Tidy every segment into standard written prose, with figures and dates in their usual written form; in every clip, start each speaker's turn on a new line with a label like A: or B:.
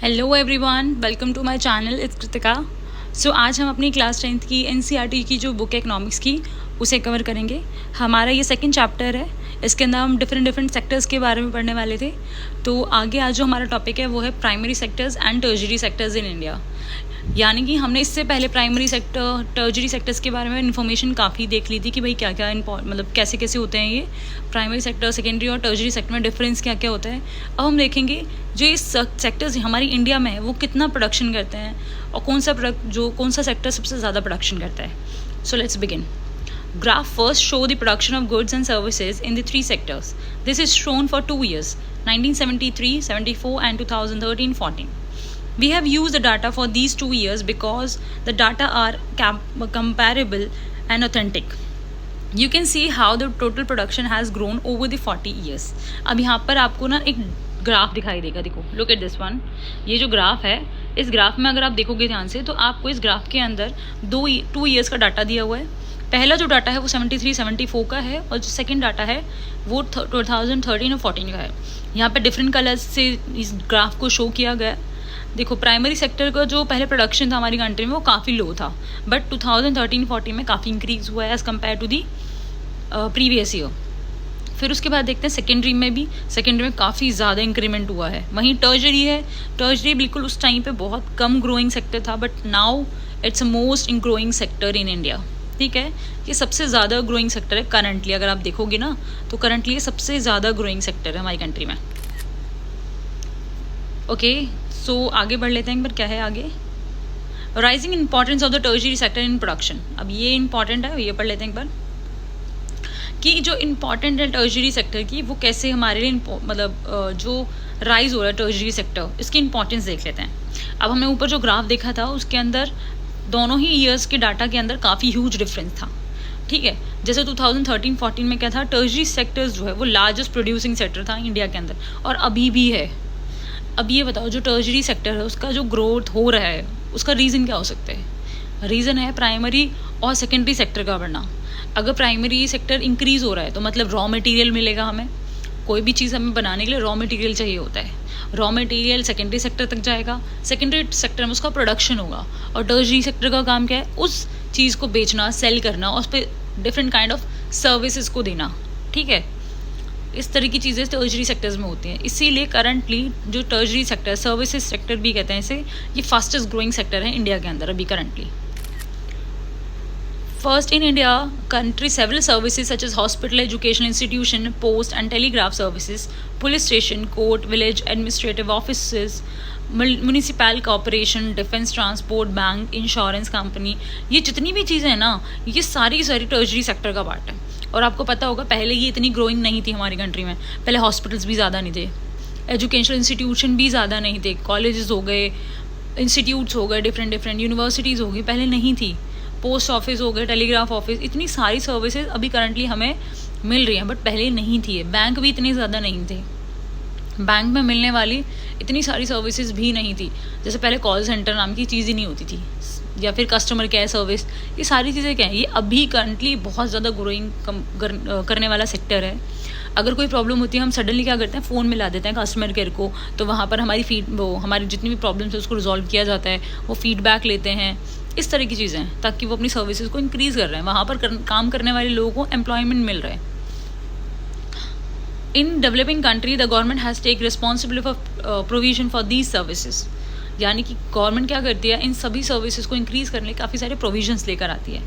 A: Hello everyone, welcome to my channel. It's Kritika. So आज हम अपनी क्लास 10th की एनसीईआरटी की जो बुक है इकोनॉमिक्स की, उसे कवर करेंगे। हमारा ये सेकंड चैप्टर है। इसके अंदर हम डिफरेंट सेक्टर्स के बारे में पढ़ने वाले थे। तो आगे आज जो हमारा टॉपिक है वो है primary sectors and टर्जरी sectors in India. यानी कि हमने इससे पहले प्राइमरी सेक्टर, टर्जरी सेक्टर्स के बारे में इन्फॉर्मेशन काफ़ी देख ली थी कि भाई क्या क्या मतलब कैसे कैसे होते हैं ये प्राइमरी सेक्टर, सेकेंडरी और टर्जरी सेक्टर में डिफरेंस क्या क्या होता है। अब हम देखेंगे जो ये सेक्टर्स हमारी इंडिया में है वो कितना प्रोडक्शन करते हैं और कौन सा सेक्टर सबसे ज़्यादा प्रोडक्शन करता है। So let's begin. Graph first show the production of goods and services in the three sectors. This is shown for 2 years, 1973, 74 and 2013-14. We have used the data for these 2 years because the data are comparable and authentic. You can see how the total production has grown over the 40 years. अब यहाँ पर आपको ना एक graph दिखाई देगा। देखो, look at this one. ये जो ग्राफ है, इस ग्राफ में अगर आप देखोगे ध्यान से तो आपको इस ग्राफ के अंदर 2 ईयर्स का डाटा दिया हुआ है। पहला जो डाटा है वो 73-74 का है और जो सेकंड डाटा है वो 2013 और 14 का है। यहाँ पे डिफरेंट कलर्स से इस ग्राफ को शो किया गया। देखो, प्राइमरी सेक्टर का जो पहले प्रोडक्शन था हमारी कंट्री में वो काफ़ी लो था, बट 2013-14 में काफ़ी इंक्रीज़ हुआ है as compare to the previous year. फिर उसके बाद देखते हैं सेकेंडरी में काफ़ी ज़्यादा इंक्रीमेंट हुआ है। वहीं टर्जरी बिल्कुल उस टाइम पे बहुत कम ग्रोइंग सेक्टर था, but now it's a most in growing sector in India. ठीक है, ये सबसे ज़्यादा ग्रोइंग सेक्टर है करंटली। अगर आप देखोगे ना तो करंटली ये सबसे ज़्यादा ग्रोइंग सेक्टर है हमारी कंट्री में। ओके, सो आगे बढ़ लेते हैं एक बार। क्या है आगे? Rising importance of the टर्जरी sector in production. अब ये इंपॉर्टेंट है, ये पढ़ लेते हैं एक बार कि जो इम्पॉर्टेंट है टर्जरी सेक्टर की वो कैसे हमारे लिए मतलब जो राइज हो रहा है टर्जरी सेक्टर, इसकी इंपॉर्टेंस देख लेते हैं। अब हमने ऊपर जो ग्राफ देखा था उसके अंदर दोनों ही ईयर्स के डाटा के अंदर काफ़ी ह्यूज डिफरेंस था। ठीक है, जैसे 2013-14 में क्या था, टर्जरी सेक्टर्स जो है वो लार्जेस्ट प्रोड्यूसिंग सेक्टर था इंडिया के अंदर और अभी भी है। अब ये बताओ, जो टर्जरी सेक्टर है उसका जो ग्रोथ हो रहा है उसका रीज़न क्या हो सकता है? रीज़न है प्राइमरी और सेकेंडरी सेक्टर का बढ़ना। अगर प्राइमरी सेक्टर इंक्रीज़ हो रहा है तो मतलब रॉ मटेरियल मिलेगा हमें। कोई भी चीज़ हमें बनाने के लिए रॉ मटेरियल चाहिए होता है। रॉ मटेरियल सेकेंडरी सेक्टर तक जाएगा, सेकेंडरी सेक्टर में उसका प्रोडक्शन होगा और टर्जरी सेक्टर का काम क्या है? उस चीज़ को बेचना, सेल करना और उस पर डिफरेंट काइंड ऑफ सर्विसेज को देना। ठीक है, इस तरह की चीज़ें टर्जरी सेक्टर्स में होती हैं। इसीलिए करंटली जो टर्जरी सेक्टर, सर्विसेज सेक्टर भी कहते हैं इसे, ये फास्टेस्ट ग्रोइंग सेक्टर है इंडिया के अंदर अभी currently. First, in India, country several services such as hospital, educational institution, post and telegraph services, police station, court, village administrative offices, municipal corporation, defence, transport, bank, insurance company, ये जितनी भी चीज़ें हैं ना, ये सारी टर्जरी सेक्टर का पार्ट है। और आपको पता होगा पहले ये इतनी ग्रोइंग नहीं थी हमारी कंट्री में। पहले हॉस्पिटल्स भी ज़्यादा नहीं थे, एजुकेशनल इंस्टीट्यूशन भी ज़्यादा नहीं थे, कॉलेजेस हो गए, इंस्टीट्यूट्स हो गए, डिफरेंट यूनिवर्सिटीज़ हो गई, पहले नहीं थी। पोस्ट ऑफिस हो गए, टेलीग्राफ ऑफिस, इतनी सारी सर्विसेज अभी करंटली हमें मिल रही हैं, बट पहले नहीं थी। बैंक भी इतने ज़्यादा नहीं थे, बैंक में मिलने वाली इतनी सारी सर्विसेज भी नहीं थी। जैसे पहले कॉल सेंटर नाम की चीज़ ही नहीं होती थी, या फिर कस्टमर केयर सर्विस। ये सारी चीज़ें क्या है, ये अभी करंटली बहुत ज़्यादा ग्रोइंग करने वाला सेक्टर है। अगर कोई प्रॉब्लम होती है हम सडनली क्या करते हैं, फ़ोन मिला देते हैं कस्टमर केयर को, तो वहाँ पर हमारी जितनी भी प्रॉब्लम्स है उसको रिजॉल्व किया जाता है, वो फीडबैक लेते हैं, इस तरह की चीज़ें, ताकि वो अपनी सर्विसेज को इंक्रीज़ कर रहे हैं। वहाँ पर काम करने वाले लोगों को एम्प्लॉयमेंट मिल रहा है। In developing country the government has take responsibility for provision for these services. यानी कि गवर्नमेंट क्या करती है, इन सभी सर्विसेज को इंक्रीज़ करने के काफ़ी सारे प्रोविजंस लेकर आती है।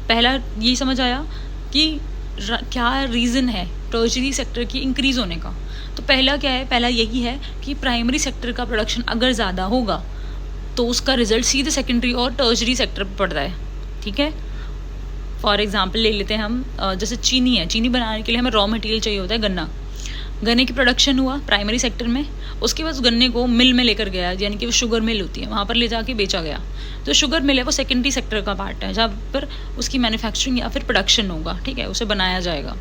A: पहला ये समझ आया कि क्या रीज़न है टर्जरी सेक्टर की इंक्रीज़ होने का। तो पहला क्या है, पहला यही है कि प्राइमरी सेक्टर का प्रोडक्शन अगर ज़्यादा होगा तो उसका रिजल्ट सीधे सेकेंडरी और टर्जरी सेक्टर पर पड़ता है। ठीक है, फॉर एग्जांपल ले लेते हैं हम, जैसे चीनी है, चीनी बनाने के लिए हमें रॉ मटेरियल चाहिए होता है गन्ने की प्रोडक्शन हुआ प्राइमरी सेक्टर में, उसके बाद उस गन्ने को मिल में लेकर गया, यानी कि वो शुगर मिल होती है, वहाँ पर ले जाके बेचा गया। तो शुगर मिल है वो सेकेंडरी सेक्टर का पार्ट है, जहाँ पर उसकी मैन्युफैक्चरिंग या फिर प्रोडक्शन होगा। ठीक है, उसे बनाया जाएगा।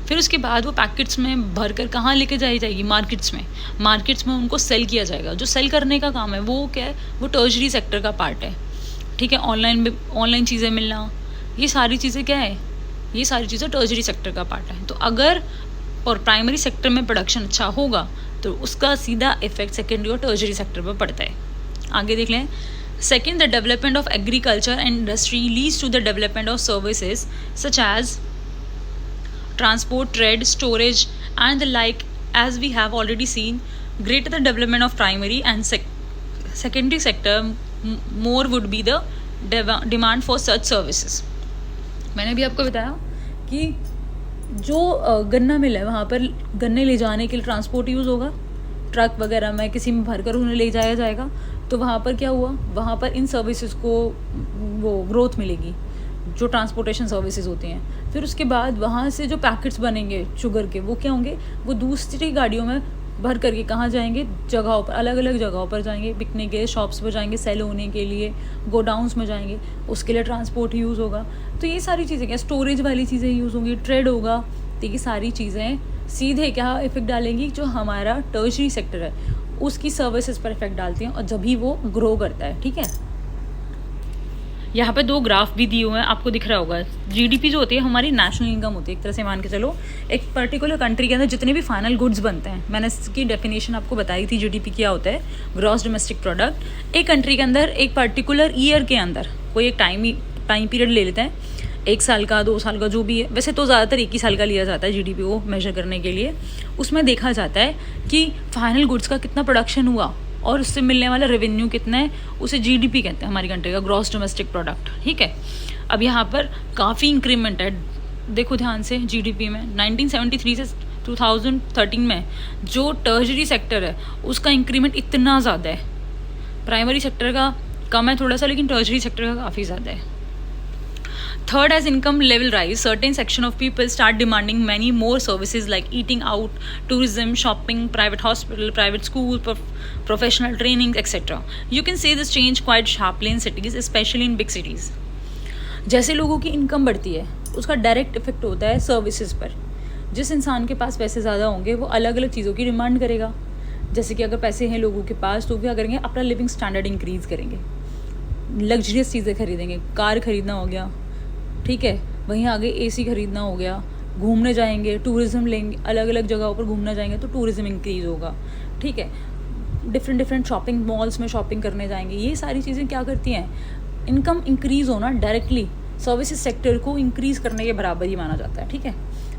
A: फिर उसके बाद वो पैकेट्स में भर कर कहाँ लेके जाएगी, मार्केट्स में उनको सेल किया जाएगा। जो सेल करने का काम है वो क्या है, वो टर्जरी सेक्टर का पार्ट है। ठीक है, ऑनलाइन चीज़ें मिलना, ये सारी चीज़ें क्या है, ये सारी चीज़ें टर्जरी सेक्टर का पार्ट है। तो अगर और प्राइमरी सेक्टर में प्रोडक्शन अच्छा होगा तो उसका सीधा इफेक्ट सेकेंडरी और टर्शरी सेक्टर पर पड़ता है. आगे देख लें. Second, the development of agriculture and industry leads to the development of services such as transport, trade, storage, and the like. As we have already seen, greater the development of primary and secondary sector, more would be the demand for such services. मैंने भी आपको बताया कि जो गन्ना मिल है वहाँ पर गन्ने ले जाने के लिए ट्रांसपोर्ट यूज़ होगा, ट्रक वगैरह में किसी में भर कर उन्हें ले जाया जाएगा. तो वहाँ पर क्या हुआ, वहाँ पर इन सर्विसेज को वो ग्रोथ मिलेगी जो ट्रांसपोर्टेशन सर्विसेज होती हैं. फिर उसके बाद वहाँ से जो पैकेट्स बनेंगे शुगर के, वो क्या होंगे, वो दूसरी गाड़ियों में भर करके कहाँ जाएंगे, जगहों पर, अलग अलग जगहों पर जाएंगे, बिकने के, शॉप्स पर जाएंगे, सेल होने के लिए, गोडाउंस में जाएंगे, उसके लिए ट्रांसपोर्ट यूज़ होगा. तो ये सारी चीज़ें क्या, स्टोरेज वाली चीज़ें यूज़ होंगी, ट्रेड होगा. तो ये सारी चीज़ें सीधे क्या इफेक्ट डालेंगी, जो हमारा टर्शरी सेक्टर है उसकी सर्विसेज पर इफेक्ट डालती हैं और जब भी वो ग्रो करता है. ठीक है, यहाँ पे 2 ग्राफ भी दिए हुए हैं, आपको दिख रहा होगा. जीडीपी जो होती है हमारी नेशनल इनकम होती है, एक तरह से मान के चलो एक पर्टिकुलर कंट्री के अंदर जितने भी फाइनल गुड्स बनते हैं. मैंने इसकी डेफिनेशन आपको बताई थी, जीडीपी क्या होता है, ग्रॉस डोमेस्टिक प्रोडक्ट. एक कंट्री के अंदर एक पर्टिकुलर ईयर के अंदर कोई एक टाइम पीरियड ले लेते हैं, 1 साल का, 2 साल का, जो भी है. वैसे तो ज़्यादातर 1 ही साल का लिया जाता है जीडीपी को मेजर करने के लिए. उसमें देखा जाता है कि फाइनल गुड्स का कितना प्रोडक्शन हुआ और उससे मिलने वाला रेवेन्यू कितना है, उसे जीडीपी कहते हैं हमारी कंट्री का, ग्रॉस डोमेस्टिक प्रोडक्ट. ठीक है, अब यहाँ पर काफ़ी इंक्रीमेंट है. देखो ध्यान से, जीडीपी में 1973 से 2013 में जो टर्शरी सेक्टर है उसका इंक्रीमेंट इतना ज़्यादा है. प्राइमरी सेक्टर का कम है थोड़ा सा, लेकिन टर्शरी सेक्टर का काफ़ी ज़्यादा है. Third, as income level rise, certain section of people start demanding many more services like eating out, tourism, shopping, private hospital, private school, professional training, etc. You can see this change quite sharply in cities, especially in big cities. जैसे लोगों की income बढ़ती है उसका direct effect होता है services पर. जिस इंसान के पास पैसे ज़्यादा होंगे वो अलग अलग चीज़ों की डिमांड करेगा. जैसे कि अगर पैसे हैं लोगों के पास तो क्या करेंगे, अपना लिविंग स्टैंडर्ड इंक्रीज़ करेंगे, लग्जरियस चीज़ें खरीदेंगे, कार खरीदना हो गया. ठीक है, वहीं आगे एसी खरीदना हो गया, घूमने जाएंगे, टूरिज़्म लेंगे, अलग अलग जगहों पर घूमना जाएंगे तो टूरिज़्म इंक्रीज़ होगा. ठीक है, डिफरेंट शॉपिंग मॉल्स में शॉपिंग करने जाएंगे. ये सारी चीज़ें क्या करती हैं, इनकम इंक्रीज़ होना डायरेक्टली सर्विसेज सेक्टर को इंक्रीज़ करने के बराबर ही माना जाता है. ठीक है,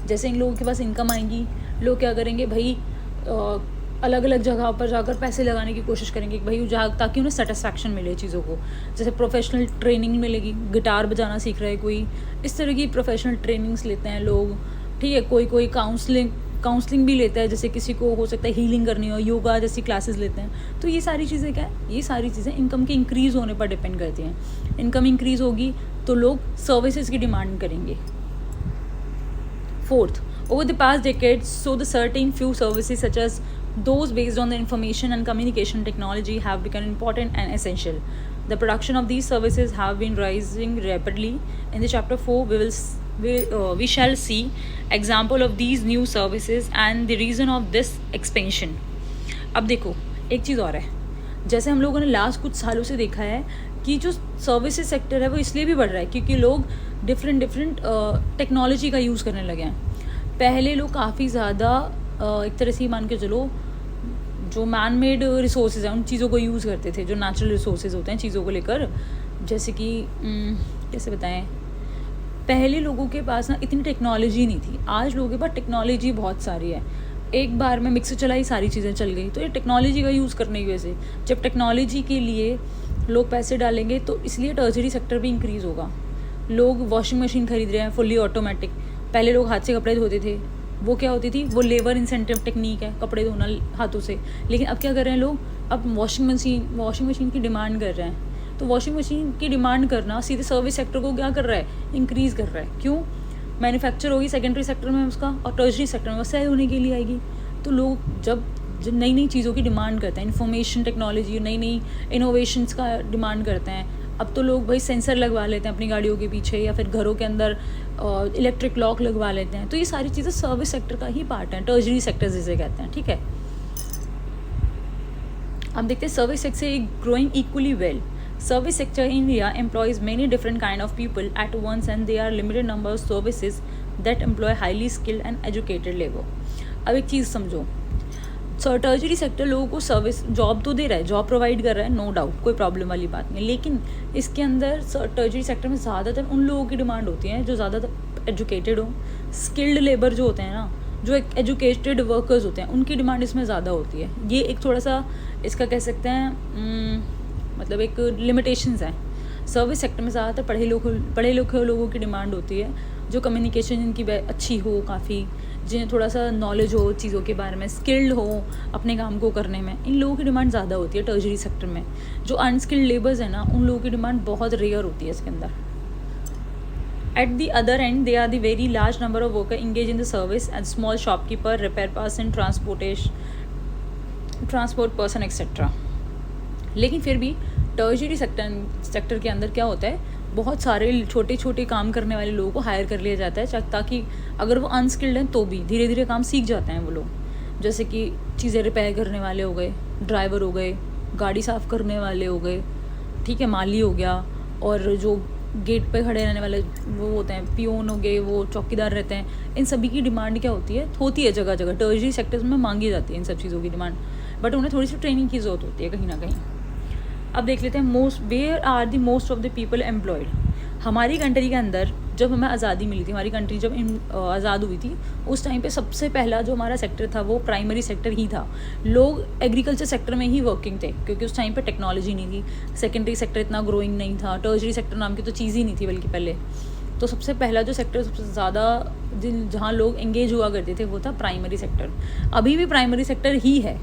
A: जैसे इन लोगों के पास इनकम आएंगी, लोग क्या करेंगे भाई, अलग अलग जगह पर जाकर पैसे लगाने की कोशिश करेंगे भाई, जहाँ ताकि उन्हें सेटिस्फैक्शन मिले चीज़ों को. जैसे प्रोफेशनल ट्रेनिंग मिलेगी, गिटार बजाना सीख रहा है कोई, इस तरह की प्रोफेशनल ट्रेनिंग्स लेते हैं लोग. ठीक है, कोई काउंसलिंग भी लेता है, जैसे किसी को हो सकता है हीलिंग करनी हो, योगा जैसी क्लासेस लेते हैं. तो ये सारी चीज़ें क्या है, ये सारी चीज़ें इनकम के इंक्रीज़ होने पर डिपेंड करती हैं. इनकम इंक्रीज़ होगी तो लोग सर्विसेज की डिमांड करेंगे. Fourth, over the past decades, so the certain few services such as those based on the information and communication technology have become important and essential. The production of these services have been rising rapidly. In the chapter 4, we shall see example of these new services and the reason of this expansion. अब देखो एक चीज़ और है, जैसे हम लोगों ने last कुछ सालों से देखा है कि जो सर्विसेज सेक्टर है वो इसलिए भी बढ़ रहा है क्योंकि लोग डिफरेंट टेक्नोलॉजी का यूज़ करने लगे हैं. पहले लोग काफ़ी ज़्यादा एक तरह से मान के चलो जो मैन मेड रिसोर्सेज हैं उन चीज़ों को यूज़ करते थे, जो नेचुरल रिसोर्सेज होते हैं चीज़ों को लेकर. जैसे कि कैसे बताएं, पहले लोगों के पास ना इतनी टेक्नोलॉजी नहीं थी. आज लोगों के पास टेक्नोलॉजी बहुत सारी है. एक बार में मिक्सर चलाई सारी चीज़ें चल गई. तो ये टेक्नोलॉजी का यूज़ करने की वजह से जब टेक्नोलॉजी के लिए लोग पैसे डालेंगे तो इसलिए टर्शरी सेक्टर भी इंक्रीज़ होगा. लोग वॉशिंग मशीन खरीद रहे हैं फुल्ली ऑटोमेटिक. पहले लोग हाथ से कपड़े धोते थे, वो क्या होती थी, वो लेबर इंसेंटिव टेक्निक है, कपड़े धोना हाथों से. लेकिन अब क्या कर रहे हैं लोग, अब वॉशिंग मशीन की डिमांड कर रहे हैं. तो वॉशिंग मशीन की डिमांड करना सीधे सर्विस सेक्टर को क्या कर रहा है, इंक्रीज़ कर रहा है. क्यों, मैन्युफैक्चर होगी सेकेंडरी सेक्टर में उसका और टर्शरी सेक्टर में वो सेल होने के लिए आएगी. तो लोग जब नई नई चीज़ों की डिमांड करते हैं, इन्फॉर्मेशन टेक्नोलॉजी, नई नई इनोवेशंस का डिमांड करते हैं. अब तो लोग भाई सेंसर लगवा लेते हैं अपनी गाड़ियों के पीछे या फिर घरों के अंदर इलेक्ट्रिक लॉक लगवा लेते हैं. तो ये सारी चीज़ें सर्विस सेक्टर का ही पार्ट है, टर्शरी सेक्टर जिसे कहते हैं. ठीक है, अब देखते हैं service sector is growing equally well. Service sector in India employs many different kind of people at once and there are limited number of services that employ highly skilled and educated labor. अब एक चीज़ समझो, tertiary sector लोगों को service job तो दे रहा है, job provide कर रहा है, नो डाउट, कोई प्रॉब्लम वाली बात नहीं, लेकिन इसके अंदर टर्शरी सेक्टर में ज़्यादातर उन लोगों की डिमांड होती है जो ज़्यादातर एजुकेटेड हो, स्किल्ड लेबर जो होते हैं ना, जो एक एजुकेटेड वर्कर्स होते हैं, उनकी डिमांड इसमें ज़्यादा होती है। ये एक थोड़ा सा इसका कह सकते हैं मतलब एक लिमिटेशंस है। सर्विस सेक्टर में ज़्यादातर पढ़े लिखे लोगों की डिमांड होती है, जो कम्युनिकेशन जिनकी अच्छी हो, काफ़ी जिन्हें थोड़ा सा नॉलेज हो चीज़ों के बारे में, स्किल्ड हो अपने काम को करने में, इन लोगों की डिमांड ज़्यादा होती है टर्शरी सेक्टर में। जो अनस्किल्ड लेबर्स हैं ना, उन लोगों की डिमांड बहुत रेयर होती है इसके अंदर। At the other end, there are the very large number of workers engaged in the service and small shopkeeper, repair person, transport person, etc. लेकिन फिर भी टर्शरी सेक्टर के अंदर क्या होता है, बहुत सारे छोटे छोटे काम करने वाले लोगों को हायर कर लिया जाता है, ताकि अगर वो अनस्किल्ड हैं तो भी धीरे धीरे काम सीख जाते हैं वो लोग। जैसे कि चीज़ें रिपेयर करने वाले हो गए, ड्राइवर हो गए, गाड़ी साफ़ करने वाले हो गए, ठीक है, माली हो गया, और जो गेट पे खड़े रहने वाले वो होते हैं पियोन हो गए, वो चौकीदार रहते हैं। इन सभी की डिमांड क्या होती है जगह जगह टर्शरी सेक्टर्स में मांगी जाती है इन सब चीज़ों की डिमांड, बट उन्हें थोड़ी सी ट्रेनिंग की ज़रूरत होती है कहीं ना कहीं। अब देख लेते हैं where are the most of the people employed. हमारी कंट्री के अंदर जब हमें आज़ादी मिली थी, हमारी कंट्री जब आज़ाद हुई थी, उस टाइम पे सबसे पहला जो हमारा सेक्टर था वो प्राइमरी सेक्टर ही था। लोग एग्रीकल्चर सेक्टर में ही वर्किंग थे, क्योंकि उस टाइम पे टेक्नोलॉजी नहीं थी, सेकेंडरी सेक्टर इतना ग्रोइंग नहीं था, टर्शरी सेक्टर नाम की तो चीज़ ही नहीं थी बल्कि पहले। तो सबसे पहला जो सेक्टर सबसे ज़्यादा जहाँ लोग एंगेज हुआ करते थे वो था प्राइमरी सेक्टर। अभी भी प्राइमरी सेक्टर ही है,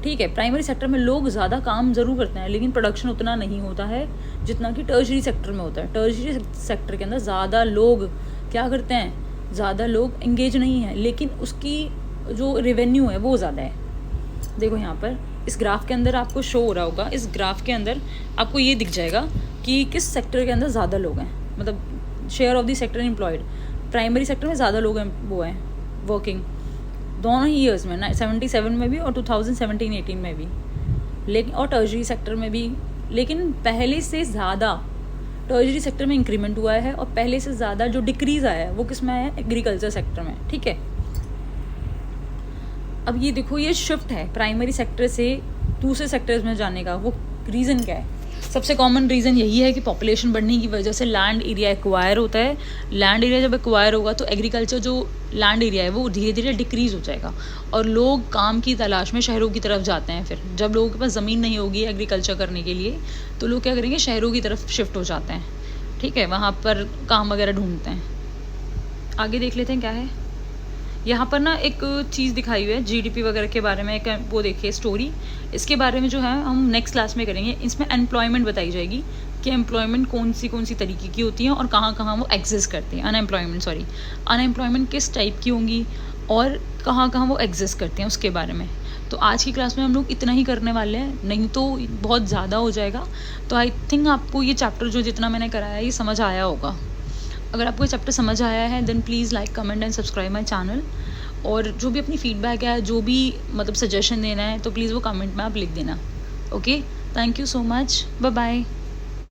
A: ठीक है। प्राइमरी सेक्टर में लोग ज़्यादा काम ज़रूर करते हैं, लेकिन प्रोडक्शन उतना नहीं होता है जितना कि टर्शरी सेक्टर में होता है। टर्शरी सेक्टर के अंदर ज़्यादा लोग क्या करते हैं, ज़्यादा लोग एंगेज नहीं हैं, लेकिन उसकी जो रेवेन्यू है वो ज़्यादा है। देखो यहाँ पर इस ग्राफ के अंदर आपको शो हो रहा होगा, इस ग्राफ के अंदर आपको ये दिख जाएगा कि किस सेक्टर के अंदर ज़्यादा लोग हैं, मतलब share of the sector employed. Primary sector में ज़्यादा लोग हैं वो हैं वर्किंग, दोनों ही ईयर्स में, 77 में भी और 2017-18 में भी, लेकिन और टर्शरी सेक्टर में भी। लेकिन पहले से ज़्यादा टर्शरी सेक्टर में इंक्रीमेंट हुआ है, और पहले से ज़्यादा जो डिक्रीज़ आया है वो किस में आया है, एग्रीकल्चर सेक्टर में, ठीक है। अब ये देखो, ये शिफ्ट है प्राइमरी सेक्टर से दूसरे सेक्टर्स में जाने का, वो रीज़न क्या है? सबसे कॉमन रीज़न यही है कि पॉपुलेशन बढ़ने की वजह से लैंड एरिया एक्वायर होता है। लैंड एरिया जब एक्वायर होगा तो एग्रीकल्चर जो लैंड एरिया है वो धीरे धीरे डिक्रीज़ हो जाएगा, और लोग काम की तलाश में शहरों की तरफ जाते हैं। फिर जब लोगों के पास ज़मीन नहीं होगी एग्रीकल्चर करने के लिए, तो लोग क्या करेंगे, शहरों की तरफ शिफ्ट हो जाते हैं, ठीक है, वहाँ पर काम वगैरह ढूंढते हैं। आगे देख लेते हैं क्या है यहाँ पर ना। एक चीज़ दिखाई हुई है जीडीपी वगैरह के बारे में, एक वो देखिए स्टोरी, इसके बारे में जो है हम नेक्स्ट क्लास में करेंगे। इसमें एम्प्लॉयमेंट बताई जाएगी कि एम्प्लॉयमेंट कौन सी तरीके की होती हैं और कहाँ कहाँ वो एग्जिस्ट करती हैं। अनएम्प्लॉयमेंट किस टाइप की होंगी और कहाँ कहाँ वो एग्जिस्ट करती हैं उसके बारे में। तो आज की क्लास में हम लोग इतना ही करने वाले हैं, नहीं तो बहुत ज़्यादा हो जाएगा। तो आई थिंक आपको ये चैप्टर जो जितना मैंने कराया ये समझ आया होगा। अगर आपको ये चैप्टर समझ आया है then please like, comment and subscribe my channel. और जो भी अपनी फीडबैक है, जो भी मतलब सजेशन देना है, तो प्लीज़ वो कमेंट में आप लिख देना। Okay, thank you so much, bye bye.